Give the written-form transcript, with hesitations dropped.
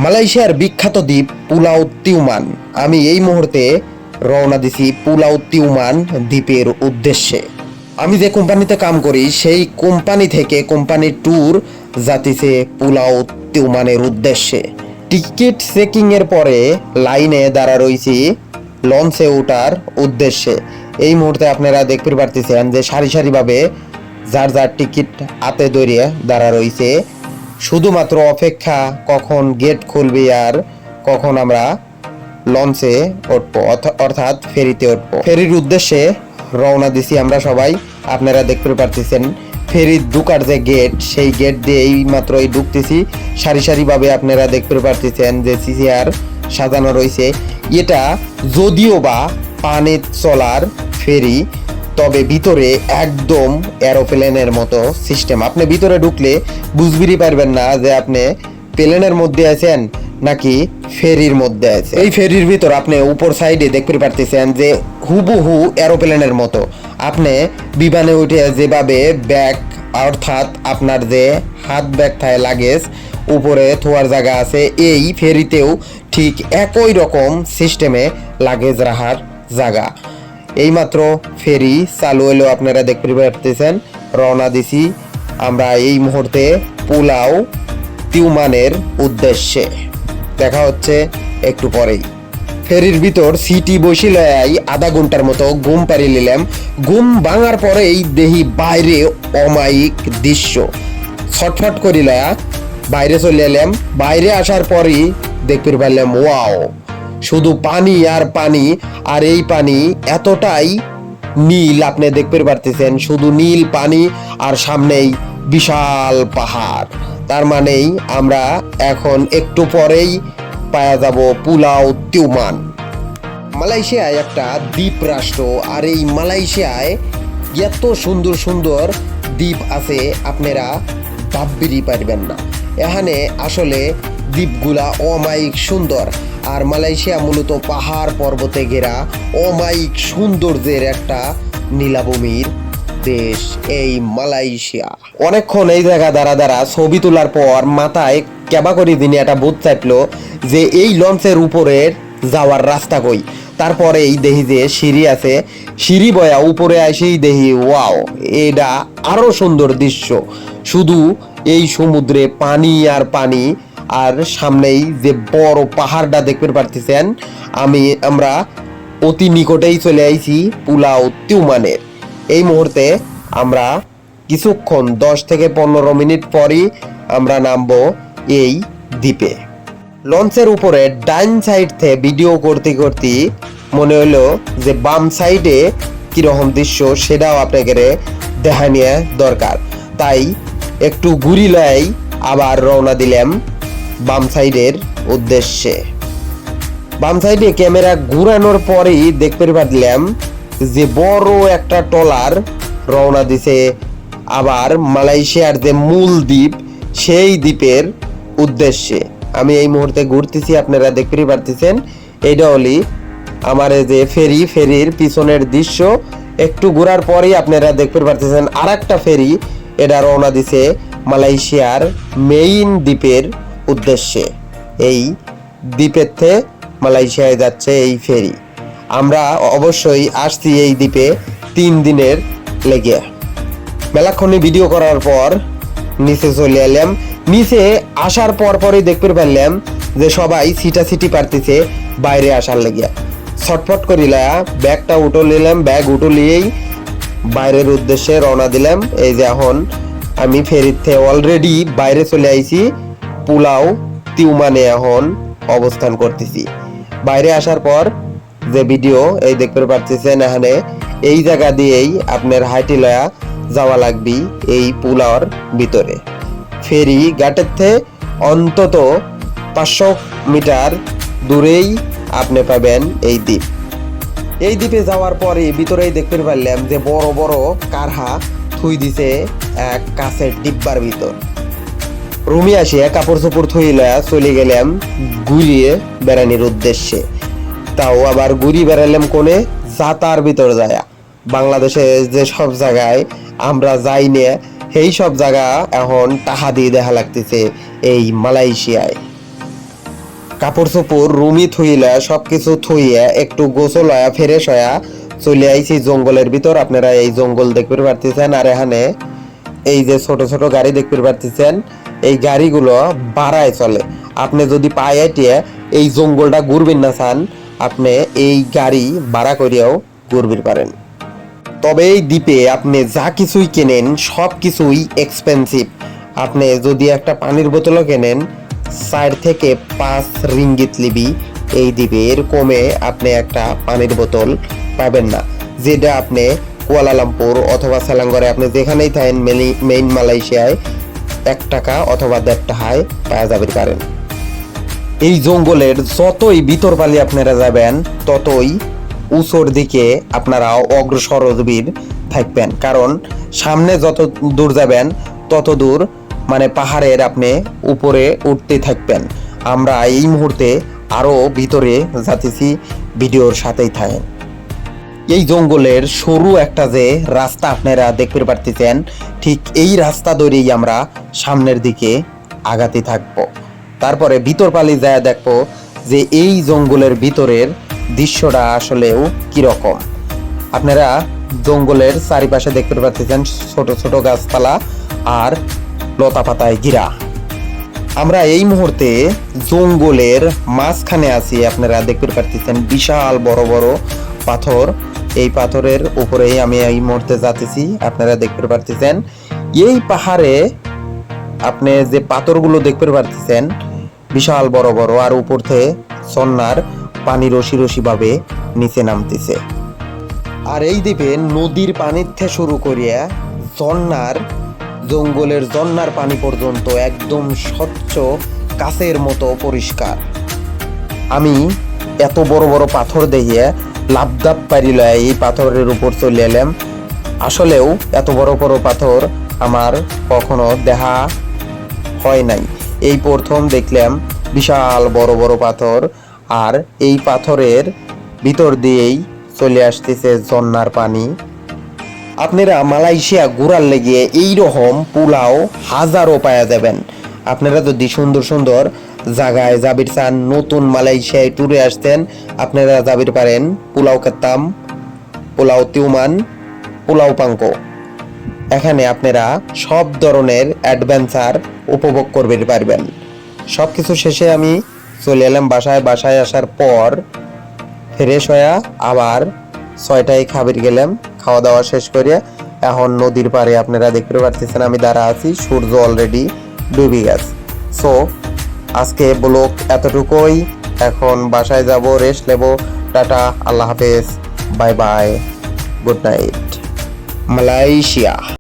মালয়েশিয়ার বিখ্যাত দ্বীপ পুলাও তিউমান। আমি এই মুহূর্তে রওনা দিছি পুলাও তিউমান দ্বীপের উদ্দেশ্যে। আমি যে কোম্পানিতে কাম করি সেই কোম্পানি থেকে কোম্পানির ট্যুর যাতিছে পুলাও তিউমানের উদ্দেশ্যে। টিকিট চেকিং এর পরে লাইনে দাঁড়া রয়েছি লঞ্চে ওঠার উদ্দেশ্যে। এই মুহূর্তে আপনারা দেখতে পারতেছেন যে সারি সারিভাবে যার যার টিকিট হাতে ধরিয়ে দাঁড়া রয়েছে, শুধুমাত্র অপেক্ষা কখন গেট খুলবে আর কখন আমরা লঞ্চে উঠবো, অর্থাৎ ফেরিতে উঠবো। ফেরির উদ্দেশ্যে রওনা দিছি আমরা সবাই। আপনারা দেখতে পারতেছেন ফেরির ঢুকার যে গেট, সেই গেট দিয়ে এই মাত্রই ঢুকতেছি। সারি সারিভাবে আপনারা দেখতে পারতেছেন যে সিসিআর সাজানো রয়েছে। এটা যদিও বা পানি চলার ফেরি, তবে ভিতরে একদম এরোপ্লেনের মতো সিস্টেম। আপনি ভিতরে ঢুকলে বুঝবিরই পারবেন না যে আপনি প্লেনের মধ্যে আছেন নাকি ফেরির মধ্যে আছে। এই ফেরির ভিতর আপনি উপর সাইডে দেখতে পারতেছেন যে হুবহু এরোপ্লেনের মতো। আপনি বিমানে উঠে যেভাবে ব্যাগ, অর্থাৎ আপনার যে হাত ব্যাগ থাকে লাগেজ উপরে থোয়ার জায়গা আছে, এই ফেরিতেও ঠিক একই রকম সিস্টেমে লাগেজ রাখার জায়গা। এইমাত্র ফেরি চালু হলো, আপনারা দেখতে পারতেছেন। রওনা দিছি আমরা এই মুহূর্তে পুলাও তিউমানের উদ্দেশ্যে। দেখা হচ্ছে একটু পরেই। ফেরির ভিতর সিটি বসিলাই আধা ঘন্টার মতো ঘুম পাড়ি নিলাম। ঘুম ভাঙার পরেই দেহি বাইরে অমায়িক দৃশ্য। ছটফট করিলা বাইরে চলে এলাম। বাইরে আসার পরই দেখতে পারলাম ওয়াও, শুধু পানি আর পানি। আর এই পানি এতটাই নীল, আপনি দেখতে পারতেছেন শুধু নীল পানি আর সামনেই বিশাল পাহাড়। তার মানেই আমরা এখন একটু পরেই পাওয়া যাব পুলাও তিউমান। মালয়েশিয়ায় একটা দ্বীপ রাষ্ট্র, আর এই মালয়েশিয়ায় এত সুন্দর সুন্দর দ্বীপ আছে আপনারা ভাববিরই পারবেন না। এখানে আসলে দ্বীপগুলা অমায়িক সুন্দর। আর মালয়েশিয়া মূলত পাহাড় পর্বতে ঘেরা অমায়িক সৌন্দর্যের একটা নীলাভূমির দেশ এই মালয়েশিয়া। অনেকক্ষণ এই জায়গা দাঁড়া ছবি তোলার পর মাথায় কেবা করে দিনে একটা বোধ চাইলো যে এই লঞ্চের উপরের যাওয়ার রাস্তা কই। তারপরে এই দেহি যে সিঁড়ি আছে, সিঁড়ি বয়া উপরে আসেই দেহি ওয়াও, এটা আরো সুন্দর দৃশ্য। শুধু এই সমুদ্রে পানি আর পানি, আর সামনেই যে বড় পাহাড়টা দেখতে পারতেছেন। আমরা অতি নিকটেই চলে আইছি পুলাও তিউমানের। এই মুহূর্তে আমরা কিছুক্ষণ 10 থেকে 15 মিনিট পরই আমরা নামবো এই দ্বীপে। লঞ্চের উপরে ডাইন সাইড থেকে ভিডিও করতে করতে মনে হলো যে বাম সাইডে কিরকম দৃশ্য সেটাও আপনাকে দেখা নিয়ে দরকার। তাই একটু ঘুরি লাই আবার রওনা দিলাম বাম সাইডের উদ্দেশ্যে। বাম সাইডে ক্যামেরা ঘুরানোর পরেই দেখতে পারলাম যে বড় একটা ট্রলার রওনা দিছে আবার মালয়েশিয়ার যে মূল দ্বীপ সেই দ্বীপের উদ্দেশ্যে। আমি এই মুহূর্তে ঘুরতেছি, আপনারা দেখতে পারতেছেন। এইটা হলি আমার যে ফেরির পিছনের দৃশ্য। একটু ঘোরার পরেই আপনারা দেখতে পারতেছেন আর একটা ফেরি, এটা রওনা দিছে মালয়েশিয়ার মেইন দ্বীপের উদ্দেশ্যে। এই দ্বীপের থেকে মালয়েশিয়ায় যাচ্ছে এই ফেরি। আমরা অবশ্যই আসছি এই দ্বীপে 3 দিনের লেগে। মেলাক্ষণে ভিডিও করার পর নিচে চলে এলাম। নিচে আসার পরই দেখতে পারলাম যে সবাই সিটাসিটি পারতেছে বাইরে আসার লেগে। ছটফট করিলা ব্যাগটা উঠো নিলাম, ব্যাগ উঠো নিয়েই বাইরের উদ্দেশ্যে রওনা দিলাম। এই যে এখন আমি ফেরিতে অলরেডি বাইরে চলে আইছি, পুলাও তিউমানে এখন অবস্থান করতেছি। বাইরে আসার পর যে ভিডিও এই দেখতে পাচ্ছেন, এখানে এই জায়গা দিয়েই আপনার হাইটি লয়া যাওয়া লাগবে এই পুলাওর ভিতরে। ফেরি ঘাটের থেকে অন্তত 500 মিটার দূরেই আপনি পাবেন এই দ্বীপ। এই দ্বীপে যাওয়ার পরে ভিতরেই দেখতে পারলাম যে বড় বড় কারহা থুই দিছে এক কাছের ডিব্বার ভিতর। রুমে আসিয়া কাপড় চোপড় থুই লয়া চলে গেলাম ঘুরিয়ে বেড়ানির উদ্দেশ্যে। তাও আবার ঘুরি বেড়ালাম কোনে জাতার ভিতর যায়। বাংলাদেশে যে সব জায়গায় আমরা যাই না সেই সব জায়গা এখন টাকা দিয়ে দেখা লাগতেছে এই মালয়েশিয়ায়। কাপড় চোপড় রুমি থুইলা সবকিছু থুইয়া একটু গোসল হয়া ফ্রেশ হয়া চলে আইছি জঙ্গলের ভিতর। আপনারা এই জঙ্গল দেখতে পারতেছেন, আর এখানে এই যে ছোট ছোট গাড়ি দেখতে পারতেছেন, এই গাড়িগুলো বাড়ায় চলে। আপনি যদি পায়ে টিয়ে এই জঙ্গলটা ঘুরবেন না চান, আপনি এই গাড়ি ভাড়া করিয়াও ঘুরবেন পারেন। তবে এই দ্বীপে আপনি যা কিছুই কেনেন সব কিছুই এক্সপেন্সিভ। আপনি যদি একটা পানির বোতলও কেনেন 4 থেকে 5 রিঙ্গিত লিবি এই দ্বীপে, এর কমে আপনি একটা পানির বোতল পাবেন না, যেটা আপনি কুয়ালালামপুর অথবা সেলাঙ্গরে আপনি যেখানেই থাকেন মেইন মালয়েশিয়ায় 1 টাকা অথবা 1.5 টাকায় পাওয়া যাবে পারেন। এই জঙ্গলের যতই ভিতর পালি আপনারা যাবেন ততই উঁচুর দিকে আপনারা অগ্রসর হবির থাকবেন, কারণ সামনে যত দূর যাবেন তত দূর মানে পাহাড়ের আপনি উপরে উঠতে থাকবেন। আমরা এই মুহূর্তে আরো ভিতরে যাচ্ছি, ভিডিওর সাথেই থাকেন। এই জঙ্গলের সরু একটা যে রাস্তা আপনারা দেখতে পারতেছেন, ঠিক এই রাস্তা ধরেই আমরা সামনের দিকে আগাতে থাকবো। তারপরে ভিতর পালি যায় দেখবো যে এই জঙ্গলের ভিতরের দৃশ্যটা আসলেও কিরকম। আপনারা জঙ্গলের চারিপাশে দেখতে পাচ্ছেন ছোট ছোট গাছপালা আর লতা পাতায় ঘেরা। আমরা এই মুহূর্তে জঙ্গলের মাঝখানে আছি। আপনারা দেখতে পাচ্ছেন বিশাল বড় বড় পাথর, এই পাথরের উপরেই আমি এই মুহূর্তে যাচ্ছি। আপনারা দেখতে পাচ্ছেন এই পাহাড়ে আপনি যে পাথরগুলো দেখতে পাচ্ছেন বিশাল বড় বড়, আর উপর থেকে ঝর্ণার পানি রশি রশি ভাবে নিচে নামতেছে। আর এই দ্বীপে নদীর পানির থেকে শুরু করিয়া ঝর্ণার জঙ্গলের ঝর্ণার পানি পর্যন্ত একদম স্বচ্ছ কাচের মতো পরিষ্কার। আমি এত বড় বড় পাথর দেখিয়ে লাভদাপ পারিল এই পাথরের উপর চলে এলাম। আসলেও এত বড় বড় পাথর আমার কখনো দেখা হয় নাই, এই প্রথম দেখলাম বিশাল বড় বড় পাথর। আর এই পাথরের ভিতর দিয়েই চলে আসতেছে ঝর্ণার পানি। আপনারা মালয়েশিয়া ঘোরার লেগে এইরকম পুলাও হাজারও পাওয়া যাবেন। আপনারা যদি সুন্দর সুন্দর জায়গায় যাবির চান, নতুন মালয়েশিয়ায় ট্যুরে আসতেন, আপনারা যাবির পারেন পুলাও কেতাম, পুলাও তিউমান, পুলাও পাঙ্কো। এখানে আপনারা সব ধরনের অ্যাডভেঞ্চার উপভোগ করতে পারবেন। সব কিছু শেষে আমি চলে এলাম বাসায়। বাসায় আসার পর ফ্রেশ হয়ে আবার 6টায় খাবার গেলাম, খাওয়া দাওয়া শেষ করে এখন নদীর পাড়ে আপনারা দেখতে পাচ্ছেন আমি দাঁড়া আছি, সূর্য অলরেডি ডুবে গেছে। সো আজকে ব্লগ এতটুকুই, এখন বাসায় যাব, রেস্ট নেব। টাটা, আল্লাহ হাফেজ, bye bye, good night. Malaysia.